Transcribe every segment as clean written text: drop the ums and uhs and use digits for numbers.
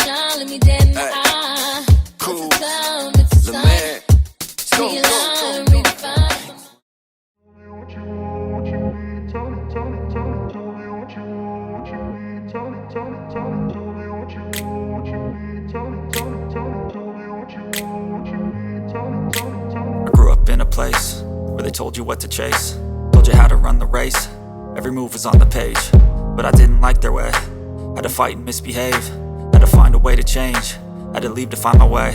shine, let me dead in the Hey. eye. Cool. It's a time, it's a The sign. man. Go, See a go, line, go, go. redefine. I grew up in a place where they told you what to chase, told you how to run the race. Every move was on the page, but I didn't like their way. Had to fight and misbehave, had to find a way to change, had to leave to find my way.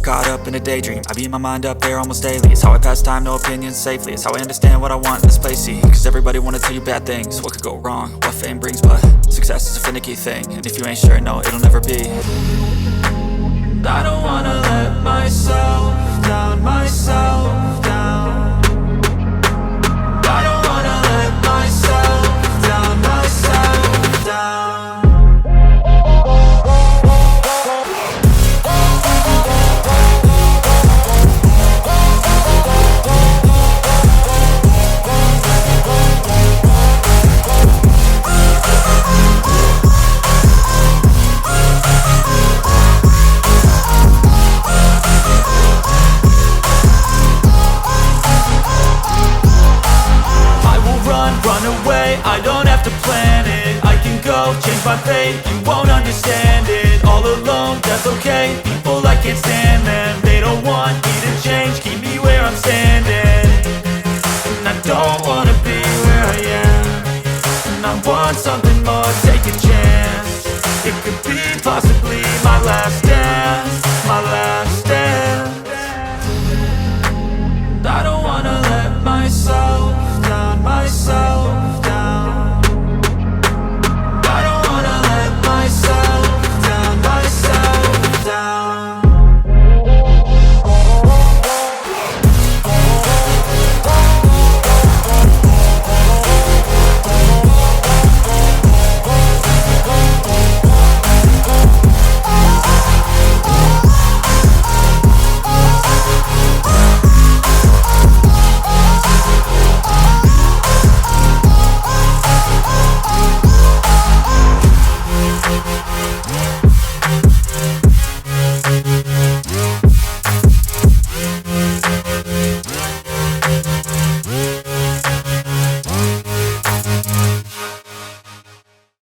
Caught up in a daydream, I beat my mind up there almost daily. It's how I pass time, no opinions safely. It's how I understand what I want in this place, see. Cause everybody wanna tell you bad things, what could go wrong, what fame brings. But success is a finicky thing, and if you ain't sure, no, it'll never be. I don't wanna let myself down, myself down. I don't wanna let myself down, myself down. Run away, I don't have to plan it. I can go, change my fate, you won't understand it. All alone, that's okay, people I can't stand them. They don't want me to change, keep me where I'm standing. And I don't wanna be where I am, and I want something more, take a chance. It could be possibly my last day.